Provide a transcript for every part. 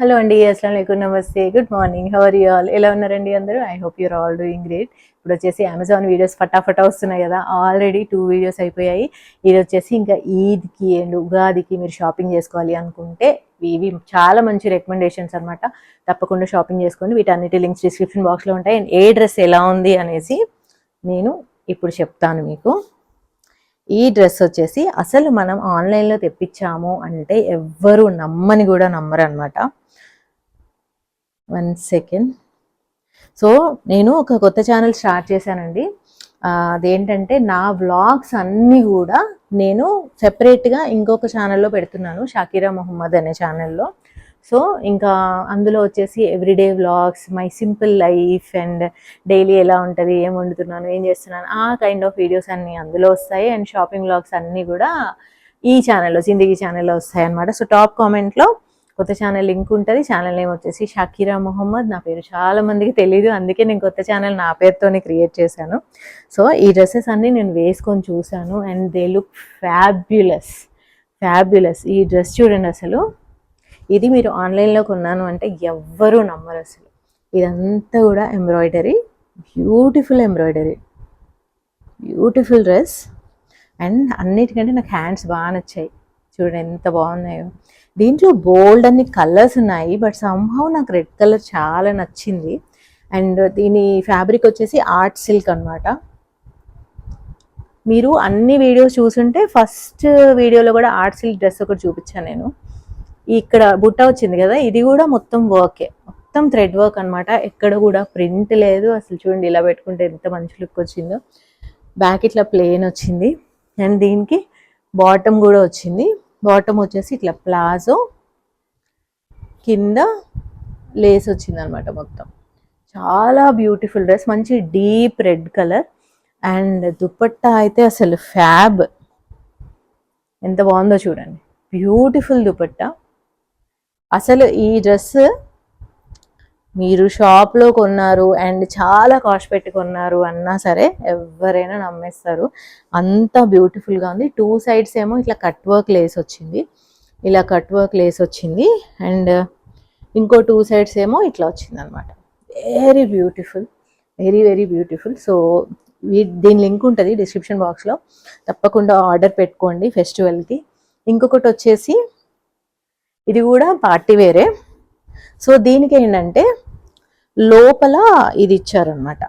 Hello అండి, అస్సలం వాలేకుమ్, నమస్తే, good morning, how are you all? ఎలా ఉన్నారండి అందరూ? I hope your all doing great. ఇప్పుడు వచ్చేసి అమెజాన్ వీడియోస్ ఫటాఫటా వస్తున్నాయి కదా, ఆల్రెడీ 2 వీడియోస్ అయిపోయాయి. ఇది వచ్చేసి ఇంకా ఈద్కి అండ్ ఉగాదికి మీరు షాపింగ్ చేసుకోవాలి అనుకుంటే ఇవి చాలా మంచి రికమెండేషన్స్ అనమాట. తప్పకుండా షాపింగ్ చేసుకోండి. వీటన్నిటి లింక్స్ డిస్క్రిప్షన్ బాక్స్లో ఉంటాయి. అండ్ ఏ డ్రెస్ ఎలా ఉంది అనేసి నేను ఇప్పుడు చెప్తాను మీకు. ఈ డ్రెస్ వచ్చేసి అసలు మనం ఆన్లైన్లో తెప్పించాము అంటే ఎవ్వరు నమ్మని కూడా నమ్మరు అనమాట. 1 సెకండ్. సో నేను ఒక కొత్త ఛానల్ స్టార్ట్ చేశానండి. అదేంటంటే నా వ్లాగ్స్ అన్నీ కూడా నేను సెపరేట్గా ఇంకొక ఛానల్లో పెడుతున్నాను, షాకిరా మొహమ్మద్ అనే ఛానల్లో. సో ఇంకా అందులో వచ్చేసి everyday vlogs, my simple life and daily ఎలా ఉంటుంది, ఏం వండుతున్నాను, ఏం చేస్తున్నాను, ఆ కైండ్ ఆఫ్ వీడియోస్ అన్నీ అందులో వస్తాయి. అండ్ షాపింగ్ వ్లాగ్స్ అన్నీ కూడా ఈ ఛానల్లో, జిందగీ ఛానల్లో వస్తాయి అన్నమాట. సో టాప్ కామెంట్లో కొత్త ఛానల్ లింక్ ఉంటుంది. ఛానల్ నేమ్ వచ్చేసి షాకిరా మొహమ్మద్. నా పేరు చాలా మందికి తెలీదు, అందుకే నేను కొత్త ఛానల్ నా పేరుతోనే క్రియేట్ చేశాను. సో ఈ డ్రెస్సెస్ అన్నీ నేను వేసుకొని చూశాను అండ్ దే లుక్ ఫ్యాబ్యులస్. ఈ డ్రెస్ చూడండి అసలు. ఇది మీరు ఆన్లైన్లో కొన్నాను అంటే ఎవ్వరూ నమ్మరు అసలు. ఇదంతా కూడా ఎంబ్రాయిడరీ, బ్యూటిఫుల్ డ్రెస్. అండ్ అన్నిటికంటే నాకు హ్యాండ్స్ బాగా నచ్చాయి. చూడండి ఎంత బాగున్నాయో. దీంట్లో బోల్డ్ అన్ని కలర్స్ ఉన్నాయి, బట్ సంహౌ నాకు రెడ్ కలర్ చాలా నచ్చింది. అండ్ దీని ఫ్యాబ్రిక్ వచ్చేసి ఆర్ట్ సిల్క్ అనమాట. మీరు అన్ని వీడియోస్ చూసుంటే ఫస్ట్ వీడియోలో కూడా ఆర్ట్ సిల్క్ డ్రెస్ ఒకటి చూపించాను నేను. ఇక్కడ బుట్ట వచ్చింది కదా, ఇది కూడా మొత్తం వర్కే, మొత్తం థ్రెడ్ వర్క్ అనమాట. ఎక్కడ కూడా ప్రింట్ లేదు అసలు. చూడండి ఇలా పెట్టుకుంటే ఎంత మంచి లుక్ వచ్చిందో. బ్యాక్ ఇట్లా ప్లెయిన్ వచ్చింది అండ్ దీనికి బాటమ్ కూడా వచ్చింది. బాటమ్ వచ్చేసి ఇట్లా ప్లాజో, కింద లేస్ వచ్చింది అనమాట మొత్తం. చాలా బ్యూటిఫుల్ డ్రెస్, మంచి deep red colour. And dupatta అయితే అసలు ఫ్యాబ్, ఎంత బాగుందో చూడండి. బ్యూటిఫుల్ దుపట్టా. అసలు ఈ డ్రెస్ మీరు షాప్లో కొన్నారు అండ్ చాలా కాస్ట్ పెట్టి కొన్నారు అన్నా సరే ఎవరైనా నమ్మేస్తారు, అంత బ్యూటిఫుల్గా ఉంది. 2 సైడ్స్ ఏమో ఇట్లా కట్ వర్క్ లేస్ వచ్చింది, అండ్ ఇంకో 2 సైడ్స్ ఏమో ఇట్లా వచ్చింది అనమాట. Very beautiful. సో దీని లింక్ ఉంటుంది డిస్క్రిప్షన్ బాక్స్లో, తప్పకుండా ఆర్డర్ పెట్టుకోండి ఫెస్టివల్కి. ఇంకొకటి వచ్చేసి ఇది కూడా పార్టీ వేరే. సో దీనికి ఏంటంటే లోపల ఇది ఇచ్చారనమాట.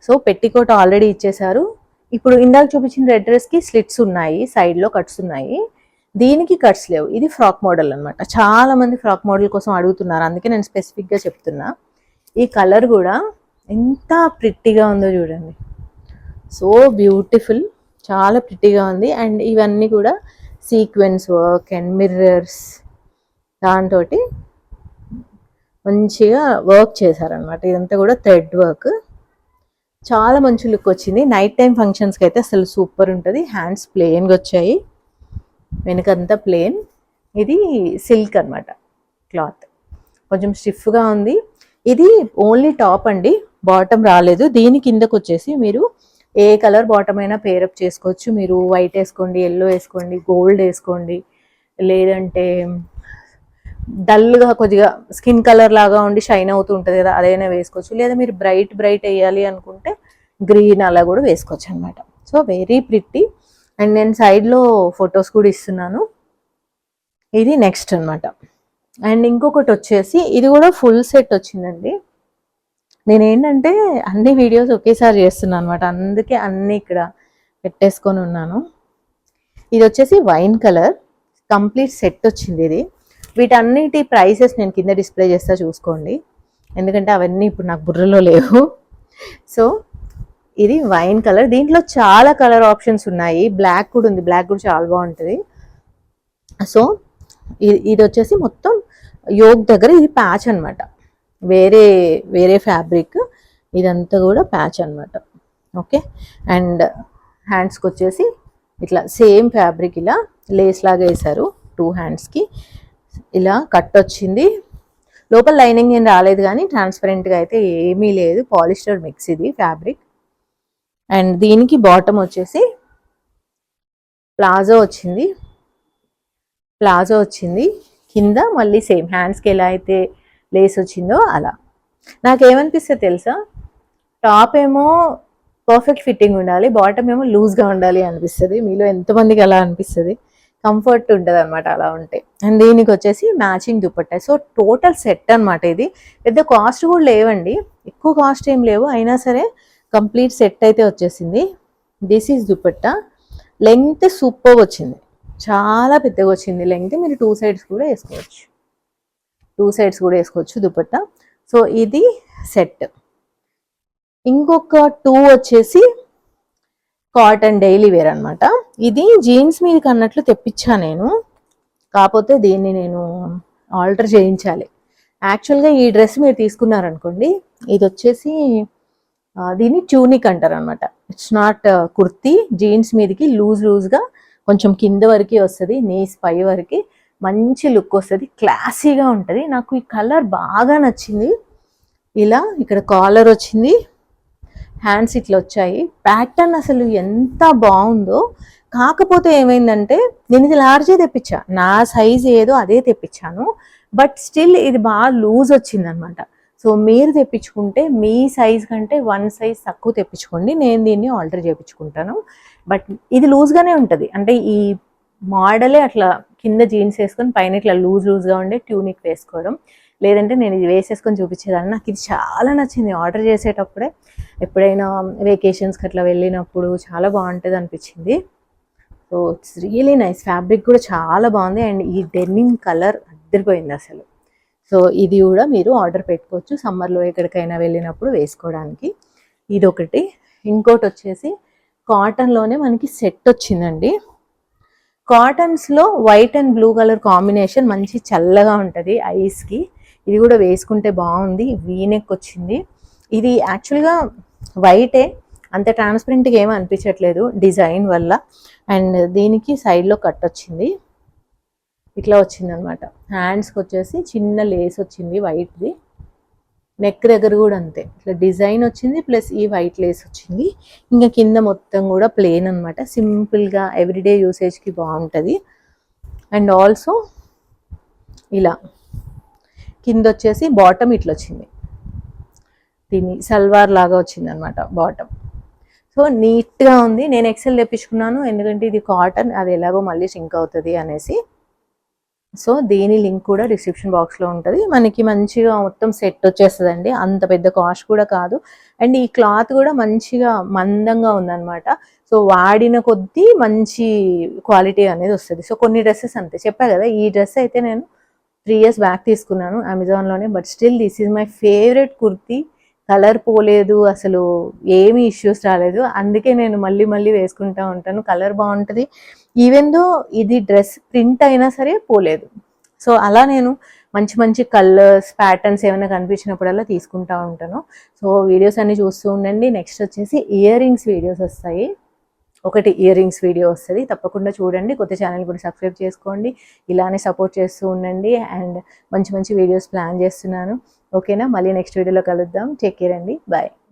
సో పెట్టికోట్ ఆల్రెడీ ఇచ్చేసారు. ఇప్పుడు ఇందాక చూపించిన రెడ్ డ్రెస్కి స్లిట్స్ ఉన్నాయి, సైడ్లో కట్స్ ఉన్నాయి. దీనికి కట్స్ లేవు. ఇది ఫ్రాక్ మోడల్ అనమాట. చాలా మంది ఫ్రాక్ మోడల్ కోసం అడుగుతున్నారు, అందుకే నేను స్పెసిఫిక్గా చెప్తున్నా. ఈ కలర్ కూడా ఎంత ప్రిట్టిగా ఉందో చూడండి. సో బ్యూటిఫుల్, చాలా ప్రిట్టిగా ఉంది. అండ్ ఇవన్నీ కూడా సీక్వెన్స్ వర్క్ అండ్ మిర్రర్స్ దాంతో మంచిగా వర్క్ చేశారనమాట. ఇదంతా కూడా థ్రెడ్ వర్క్, చాలా మంచి లుక్ వచ్చింది. నైట్ టైం ఫంక్షన్స్కి అయితే అసలు సూపర్ ఉంటుంది. హ్యాండ్స్ ప్లెయిన్గా వచ్చాయి, వెనకంతా ప్లెయిన్. ఇది సిల్క్ అనమాట, క్లాత్ కొంచెం స్టిఫ్గా ఉంది. ఇది ఓన్లీ టాప్ అండి, బాటమ్ రాలేదు. దీని కిందకు వచ్చేసి మీరు ఏ కలర్ బాటమ్ అయినా పేరప్ చేసుకోవచ్చు. మీరు వైట్ వేసుకోండి, ఎల్లో వేసుకోండి, గోల్డ్ వేసుకోండి, లేదంటే డల్గా కొద్దిగా స్కిన్ కలర్ లాగా ఉండి షైన్ అవుతూ ఉంటుంది కదా, అదైనా వేసుకోవచ్చు. లేదా మీరు బ్రైట్ వేయాలి అనుకుంటే గ్రీన్ అలా కూడా వేసుకోవచ్చు అనమాట. So very pretty. అండ్ నేను సైడ్లో ఫొటోస్ కూడా ఇస్తున్నాను. ఇది నెక్స్ట్ అనమాట. అండ్ ఇంకొకటి వచ్చేసి ఇది కూడా ఫుల్ సెట్ వచ్చిందండి. నేనేంటంటే అన్ని వీడియోస్ ఒకేసారి చేస్తున్నాను అనమాట, అందుకే అన్నీ ఇక్కడ పెట్టేసుకొని ఉన్నాను. ఇది వచ్చేసి వైన్ కలర్ కంప్లీట్ సెట్ వచ్చింది. ఇది వీటన్నిటి ప్రైసెస్ నేను కింద డిస్ప్లే చేస్తా, చూసుకోండి, ఎందుకంటే అవన్నీ ఇప్పుడు నాకు బుర్రలో లేవు. సో ఇది వైన్ కలర్, దీంట్లో చాలా కలర్ ఆప్షన్స్ ఉన్నాయి. బ్లాక్ కూడా ఉంది, బ్లాక్ కూడా చాలా బాగుంటుంది. సో ఇది వచ్చేసి మొత్తం యోక్ దగ్గర ఇది ప్యాచ్ అనమాట, వేరే ఫ్యాబ్రిక్, ఇదంతా కూడా ప్యాచ్ అనమాట. ఓకే. అండ్ హ్యాండ్స్కి వచ్చేసి ఇట్లా సేమ్ ఫ్యాబ్రిక్ ఇలా లేస్ లాగా వేశారు. 2 హ్యాండ్స్కి ఇలా కట్ వచ్చింది. లోపల లైనింగ్ ఏం రాలేదు, కానీ ట్రాన్స్పరెంట్గా అయితే ఏమీ లేదు. పాలిస్టర్ మిక్స్ ఇది ఫ్యాబ్రిక్. అండ్ దీనికి బాటమ్ వచ్చేసి ప్లాజో వచ్చింది, కింద మళ్ళీ సేమ్ హ్యాండ్స్కి ఎలా అయితే లేస్ వచ్చిందో అలా. నాకేమనిపిస్తుంది తెలుసా, టాప్ ఏమో పర్ఫెక్ట్ ఫిట్టింగ్ ఉండాలి, బాటమ్ ఏమో లూజ్గా ఉండాలి అనిపిస్తుంది. మీలో ఎంతమందికి అలా అనిపిస్తుంది? కంఫర్ట్ ఉంటుంది అనమాట అలా ఉంటే. అండ్ దీనికి వచ్చేసి matching dupatta. So total set అనమాట ఇది. పెద్ద కాస్ట్ కూడా లేవండి, ఎక్కువ కాస్ట్ ఏం లేవు, అయినా సరే కంప్లీట్ సెట్ అయితే వచ్చేసింది. This is dupatta. Length super వచ్చింది, చాలా పెద్దగా వచ్చింది లెంగ్త్. మీరు 2 సైడ్స్ కూడా వేసుకోవచ్చు దుపట్టా. సో ఇది సెట్. ఇంకొక 2 వచ్చేసి కాటన్ డైలీ వేర్ అనమాట. ఇది జీన్స్ మీదకి అన్నట్లు తెప్పించా నేను, కాకపోతే దీన్ని నేను ఆల్టర్ చేయించాలి. యాక్చువల్గా ఈ డ్రెస్ మీరు తీసుకున్నారనుకోండి, ఇది వచ్చేసి దీన్ని ట్యూనిక్ అంటారు అనమాట. It's not kurti. జీన్స్ మీదకి లూజ్గా కొంచెం కింద వరకు వస్తుంది, నీస్ పై వరకు మంచి లుక్ వస్తుంది, క్లాసీగా ఉంటుంది. నాకు ఈ కలర్ బాగా నచ్చింది. ఇలా ఇక్కడ కాలర్ వచ్చింది, హ్యాండ్స్ ఇట్లా వచ్చాయి, ప్యాటర్న్ అసలు ఎంత బాగుందో. కాకపోతే ఏమైందంటే నేను ఇది లార్జే తెప్పించా, నా సైజ్ ఏదో అదే తెప్పించాను, బట్ స్టిల్ ఇది బాగా లూజ్ వచ్చింది అనమాట. సో మీరు తెప్పించుకుంటే మీ సైజ్ కంటే 1 సైజ్ తక్కువ తెప్పించుకోండి, నేను దీన్ని ఆల్టర్ చేయించుకుంటాను. బట్ ఇది లూజ్గానే ఉంటుంది, అంటే ఈ మోడలే అట్లా కింద జీన్స్ వేసుకొని పైన ఇట్లా లూజ్గా ఉండే ట్యూనిక్ వేసుకోవడం. లేదంటే నేను ఇది వేసేసుకొని చూపించేదాన్ని. నాకు ఇది చాలా నచ్చింది ఆర్డర్ చేసేటప్పుడే. ఎప్పుడైనా వెకేషన్స్కి అట్లా వెళ్ళినప్పుడు చాలా బాగుంటుంది అనిపించింది. So it's really nice. Fabric కూడా చాలా బాగుంది, అండ్ ఈ డెనిమ్ కలర్ అద్దరిపోయింది అసలు. సో ఇది కూడా మీరు ఆర్డర్ పెట్టుకోవచ్చు సమ్మర్లో ఎక్కడికైనా వెళ్ళినప్పుడు వేసుకోవడానికి. ఇదొకటి. ఇంకోటి వచ్చేసి కాటన్లోనే మనకి సెట్ వచ్చిందండి. కాటన్స్లో white and blue colour combination మంచి చల్లగా ఉంటుంది ఐస్కి. ఇది కూడా వేసుకుంటే బాగుంది, వీనెక్ వచ్చింది. ఇది యాక్చువల్గా వైటే, అంత ట్రాన్స్పరెంట్గా ఏమీ అనిపించట్లేదు డిజైన్ వల్ల. అండ్ దీనికి సైడ్లో కట్ వచ్చింది, ఇట్లా వచ్చిందనమాట. హ్యాండ్స్కి వచ్చేసి చిన్న లేస్ వచ్చింది వైట్ది, నెక్ దగ్గర కూడా అంతే ఇట్లా డిజైన్ వచ్చింది, ప్లస్ ఈ వైట్ లేస్ వచ్చింది. ఇంకా కింద మొత్తం కూడా ప్లెయిన్ అనమాట, సింపుల్గా ఎవ్రీడే యూసేజ్కి బాగుంటుంది. అండ్ ఆల్సో ఇలా కింద వచ్చేసి బాటమ్ ఇట్లా వచ్చింది, దీన్ని సల్వార్ లాగా వచ్చింది అనమాట బాటమ్. సో నీట్గా ఉంది. నేను ఎక్సెల్ తెప్పించుకున్నాను, ఎందుకంటే ఇది కాటన్, అది ఎలాగో మళ్ళీ సింక్ అవుతుంది అనేసి. సో దీని లింక్ కూడా డిస్క్రిప్షన్ బాక్స్లో ఉంటుంది. మనకి మంచిగా మొత్తం సెట్ వచ్చేస్తుందండి, అంత పెద్ద కాస్ట్ కూడా కాదు. అండ్ ఈ క్లాత్ కూడా మంచిగా మందంగా ఉందన్నమాట. సో వాడిన కొద్దీ మంచి క్వాలిటీ అనేది వస్తుంది. సో కొన్ని డ్రెస్సెస్ అంతే, చెప్పా కదా, ఈ డ్రెస్ అయితే నేను 3 years బ్యాక్ తీసుకున్నాను అమెజాన్లోనే, but still this is my favourite kurti. Colour పోలేదు, అసలు ఏమీ ఇష్యూస్ రాలేదు, అందుకే నేను మళ్ళీ వేసుకుంటూ ఉంటాను. కలర్ బాగుంటుంది, ఈవెన్ దో ఇది డ్రెస్ ప్రింట్ అయినా సరే పోలేదు. సో అలా నేను మంచి కలర్స్ ప్యాటర్న్స్ ఏమైనా కనిపించినప్పుడల్లా తీసుకుంటూ ఉంటాను. సో వీడియోస్ అన్ని చూస్తూ ఉండండి. నెక్స్ట్ వచ్చేసి ఇయర్ రింగ్స్ వీడియోస్ వస్తాయి, ఒకటి ఇయర్ రింగ్స్ వీడియో వస్తుంది, తప్పకుండా చూడండి. కొత్త ఛానల్ కూడా సబ్స్క్రైబ్ చేసుకోండి, ఇలానే సపోర్ట్ చేస్తూ ఉండండి. అండ్ మంచి వీడియోస్ ప్లాన్ చేస్తున్నాను. ఓకేనా, మళ్ళీ నెక్స్ట్ వీడియోలో కలుద్దాం. టేక్ కేర్ అండి, బాయ్.